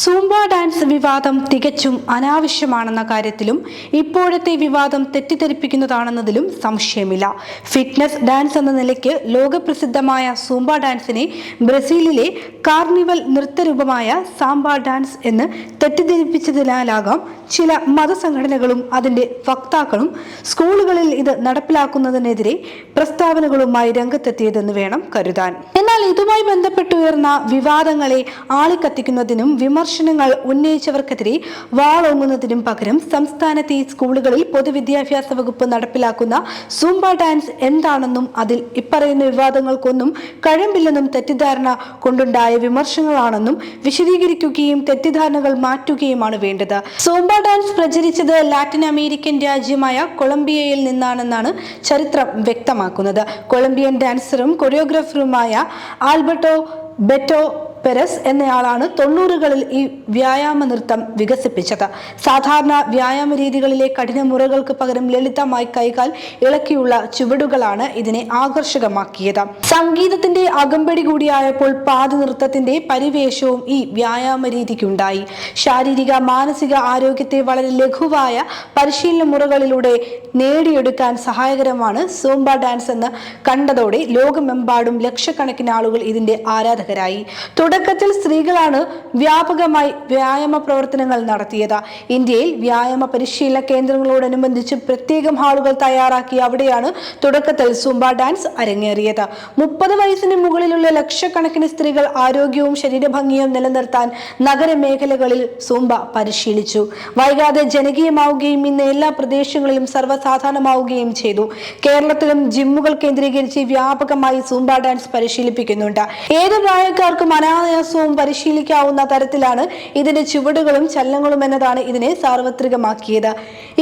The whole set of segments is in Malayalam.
സൂംബ ഡാൻസ് വിവാദം തികച്ചും അനാവശ്യമാണെന്ന കാര്യത്തിലും ഇപ്പോഴത്തെ വിവാദം തെറ്റിദ്ധരിപ്പിക്കുന്നതാണെന്നതിലും സംശയമില്ല. ഫിറ്റ്നസ് ഡാൻസ് എന്ന നിലയ്ക്ക് ലോകപ്രസിദ്ധമായ സൂംബ ഡാൻസിനെ ബ്രസീലിലെ കാർണിവൽ നൃത്തരൂപമായ സാംബ ഡാൻസ് എന്ന് തെറ്റിദ്ധരിപ്പിച്ചതിനാലാകാം ചില മതസംഘടനകളും അതിന്റെ വക്താക്കളും സ്കൂളുകളിൽ ഇത് നടപ്പിലാക്കുന്നതിനെതിരെ പ്രസ്താവനകളുമായി രംഗത്തെത്തിയതെന്ന് വേണം കരുതാൻ. എന്നാൽ ഇതുമായി ബന്ധപ്പെട്ടുയർന്ന വിവാദങ്ങളെ ആളിക്കത്തിക്കുന്നതിനും വിമർശനങ്ങൾ ഉന്നയിച്ചവർക്കെതിരെ വാളോങ്ങുന്നതിനും പകരം സംസ്ഥാനത്തെ സ്കൂളുകളിൽ പൊതുവിദ്യാഭ്യാസ വകുപ്പ് നടപ്പിലാക്കുന്ന സൂംബ ഡാൻസ് എന്താണെന്നും അതിൽ ഇപ്പറയുന്ന വിവാദങ്ങൾക്കൊന്നും കഴമ്പില്ലെന്നും തെറ്റിദ്ധാരണ കൊണ്ടുണ്ടായ വിമർശനങ്ങളാണെന്നും വിശദീകരിക്കുകയും തെറ്റിദ്ധാരണകൾ മാറ്റുകയുമാണ് വേണ്ടത്. സൂംബ ഡാൻസ് പ്രചരിച്ചത് ലാറ്റിൻ അമേരിക്കൻ രാജ്യമായ കൊളംബിയയിൽ നിന്നാണെന്നാണ് ചരിത്രം വ്യക്തമാക്കുന്നത്. കൊളംബിയൻ ഡാൻസറും കൊറിയോഗ്രാഫറുമായ ആൽബർട്ടോ ബെറ്റോ പെരസ് എന്നയാളാണ് 90കളിൽ ഈ വ്യായാമ നൃത്തം വികസിപ്പിച്ചത്. സാധാരണ വ്യായാമ രീതികളിലെ കഠിന മുറകൾക്ക് പകരം ലളിതമായി കൈകാൽ ഇളക്കിയുള്ള ചുവടുകളാണ് ഇതിനെ ആകർഷകമാക്കിയത്. സംഗീതത്തിന്റെ അകമ്പടി കൂടിയായപ്പോൾ പാതി നൃത്തത്തിന്റെ പരിവേഷവും ഈ വ്യായാമ രീതിക്കുണ്ടായി. ശാരീരിക മാനസിക ആരോഗ്യത്തെ വളരെ ലഘുവായ പരിശീലന മുറകളിലൂടെ നേടിയെടുക്കാൻ സഹായകരമാണ് സൂംബ ഡാൻസ് എന്ന് കണ്ടതോടെ ലോകമെമ്പാടും ലക്ഷക്കണക്കിന് ആളുകൾ ഇതിന്റെ ആരാധകരായി. തുടക്കത്തിൽ സ്ത്രീകളാണ് വ്യാപകമായി വ്യായാമ പ്രവർത്തനങ്ങൾ നടത്തിയത്. ഇന്ത്യയിൽ വ്യായാമ പരിശീലന കേന്ദ്രങ്ങളോടനുബന്ധിച്ച് പ്രത്യേകം ഹാളുകൾ തയ്യാറാക്കി അവിടെയാണ് തുടക്കത്തിൽ സൂംബ ഡാൻസ് അരങ്ങേറിയത്. 30 വയസ്സിന് മുകളിലുള്ള ലക്ഷക്കണക്കിന് സ്ത്രീകൾ ആരോഗ്യവും ശരീരഭംഗിയും നിലനിർത്താൻ നഗരമേഖലകളിൽ സൂംബ പരിശീലിച്ചു. വൈകാതെ ജനകീയമാവുകയും ഇന്ന് എല്ലാ പ്രദേശങ്ങളിലും സർവ്വസാധാരണമാവുകയും ചെയ്തു. കേരളത്തിലും ജിമ്മുകൾ കേന്ദ്രീകരിച്ച് വ്യാപകമായി സൂംബ ഡാൻസ് പരിശീലിപ്പിക്കുന്നുണ്ട്. ഏത് പ്രായക്കാർക്കും അനായാസവും പരിശീലിക്കാവുന്ന തരത്തിലാണ് ഇതിന്റെ ചുവടുകളും ചലനങ്ങളും എന്നതാണ് ഇതിനെ സാർവത്രികമാക്കിയത്.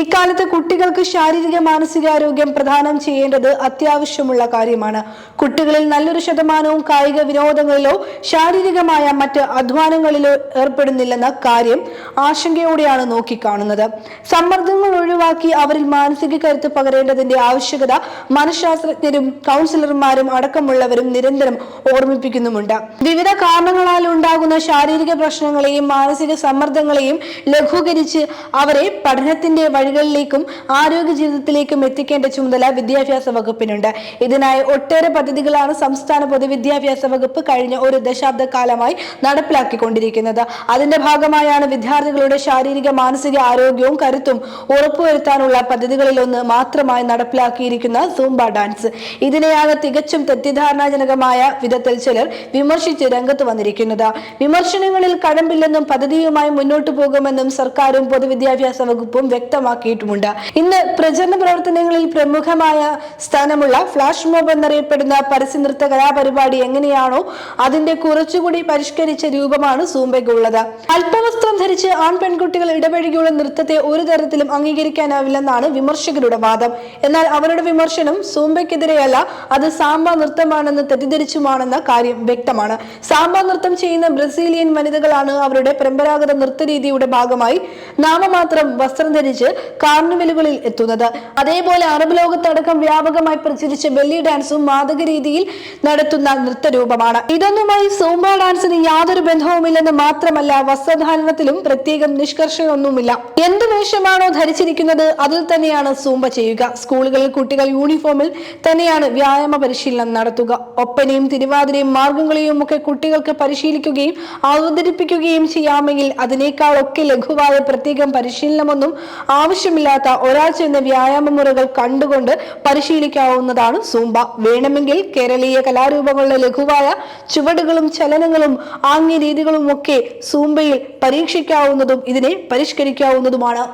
ഇക്കാലത്ത് കുട്ടികൾക്ക് ശാരീരിക മാനസികാരോഗ്യം പ്രദാനം ചെയ്യേണ്ടത് അത്യാവശ്യമുള്ള കാര്യമാണ്. കുട്ടികളിൽ നല്ലൊരു ശതമാനവും കായിക വിനോദങ്ങളിലോ ശാരീരികമായ മറ്റ് അധ്വാനങ്ങളിലോ ഏർപ്പെടുന്നില്ലെന്ന കാര്യം ആശങ്കയോടെയാണ് നോക്കിക്കാണുന്നത്. സമ്മർദ്ദങ്ങൾ ഒഴിവാക്കി അവരിൽ മാനസിക കരുത്ത് പകരേണ്ടതിന്റെ ആവശ്യകത മനഃശാസ്ത്രജ്ഞരും കൗൺസിലർമാരും അടക്കമുള്ളവരും നിരന്തരം ഓർമ്മിപ്പിക്കുന്നുമുണ്ട്. വിവിധ കാരണങ്ങളാൽ ഉണ്ടാകുന്ന ശാരീരിക പ്രശ്നങ്ങളെയും മാനസിക സമ്മർദ്ദങ്ങളെയും ലഘൂകരിച്ച് അവരെ പഠനത്തിന്റെ വഴികളിലേക്കും ആരോഗ്യ ജീവിതത്തിലേക്കും എത്തിക്കേണ്ട ചുമതല വിദ്യാഭ്യാസ വകുപ്പിനുണ്ട്. ഇതിനായി ഒട്ടേറെ പദ്ധതികളാണ് സംസ്ഥാന പൊതുവിദ്യാഭ്യാസ വകുപ്പ് കഴിഞ്ഞ ഒരു ദശാബ്ദ കാലമായി നടപ്പിലാക്കിക്കൊണ്ടിരിക്കുന്നത്. അതിന്റെ ഭാഗമായാണ് വിദ്യാർത്ഥികളുടെ ശാരീരിക മാനസിക ആരോഗ്യവും കരുത്തും ഉറപ്പുവരുത്താനുള്ള പദ്ധതികളിലൊന്ന് മാത്രമായി നടപ്പിലാക്കിയിരിക്കുന്ന സൂംബ ഡാൻസ്. ഇതിനെയാണ് തികച്ചും തെറ്റിദ്ധാരണാജനകമായ വിധത്തിൽ ചിലർ വിമർശിച്ച് രംഗത്ത് വന്നിരിക്കുന്നത്. വിമർശനങ്ങളിൽ കഴമ്പില്ലെന്നും പദ്ധതിയുമായി മുന്നോട്ടു പോകുമെന്നും സർക്കാരും പൊതുവിദ്യാഭ്യാസ വകുപ്പും വ്യക്തമാക്കിയിട്ടുമുണ്ട്. ഇന്ന് പ്രചരണ പ്രവർത്തനങ്ങളിൽ പ്രമുഖമായ സ്ഥാനമുള്ള ഫ്ലാഷ് മോബ് എന്നറിയപ്പെടുന്ന പരസ്യ നൃത്ത കലാപരിപാടി എങ്ങനെയാണോ അതിന്റെ കുറച്ചുകൂടി പരിഷ്കരിച്ച രൂപമാണ് സൂംബയ്ക്കുള്ളത്. അല്പവസ്ത്രം ധരിച്ച് ആൺ പെൺകുട്ടികൾ ഇടപഴകിയുള്ള നൃത്തത്തെ ഒരു തരത്തിലും അംഗീകരിക്കാനാവില്ലെന്നാണ് വിമർശകരുടെ വാദം. എന്നാൽ അവരുടെ വിമർശനം സൂംബയ്ക്കെതിരെയല്ല, അത് സാംബ നൃത്തമാണെന്ന് തെറ്റിദ്ധരിച്ചുമാണെന്ന കാര്യം വ്യക്തമാണ്. സാംബ നൃത്തം ചെയ്യുന്ന ബ്രസീലിയൻ വനിതകളാണ് അവരുടെ പരമ്പരാഗത നൃത്തരീതിയുടെ ഭാഗമായി നാമമാത്രം വസ്ത്രം ധരിച്ച് കാർണിവലുകളിൽ എത്തുന്നത്. അതേപോലെ അറബ് ലോകത്തടക്കം വ്യാപകമായി പ്രചരിച്ച ബെല്ലി ഡാൻസും മാദക രീതിയിൽ നടത്തുന്ന നൃത്തരൂപമാണ്. ഇതൊന്നുമായി സൂംബ ഡാൻസിന് യാതൊരു ബന്ധവുമില്ലെന്ന് മാത്രമല്ല, വസ്ത്രധാരണത്തിലും പ്രത്യേകം നിഷ്കർഷയൊന്നുമില്ല. എന്ത് വേഷമാണോ ധരിച്ചിരിക്കുന്നത് അതിൽ തന്നെയാണ് സൂംബ ചെയ്യുക. സ്കൂളുകളിൽ കുട്ടികൾ യൂണിഫോമിൽ തന്നെയാണ് വ്യായാമ പരിശീലനം നടത്തുക. ഒപ്പനയും തിരുവാതിരയും മാർഗംകളിയും ഒക്കെ കുട്ടികൾക്ക് പരിശീലിക്കുകയും അവതരിപ്പിക്കുകയും ചെയ്യാമെങ്കിൽ അതിനേക്കാളൊക്കെ ലഘുവായ പ്രത്യേകം പരിശീലനമൊന്നും ആവശ്യമില്ലാത്ത ഒരാൾ ചെയ്യുന്ന വ്യായാമ മുറകൾ കണ്ടുകൊണ്ട് പരിശീലിക്കാവുന്നതാണ് സൂംബ. വേണമെങ്കിൽ കേരളീയ കലാരൂപങ്ങളുടെ ലഘുവായ ചുവടുകളും ചലനങ്ങളും ആംഗ്യ രീതികളും ഒക്കെ സൂംബയിൽ പരീക്ഷിക്കാവുന്നതും ഇതിനെ പരിഷ്കരിക്കാവുന്നതുമാണ്.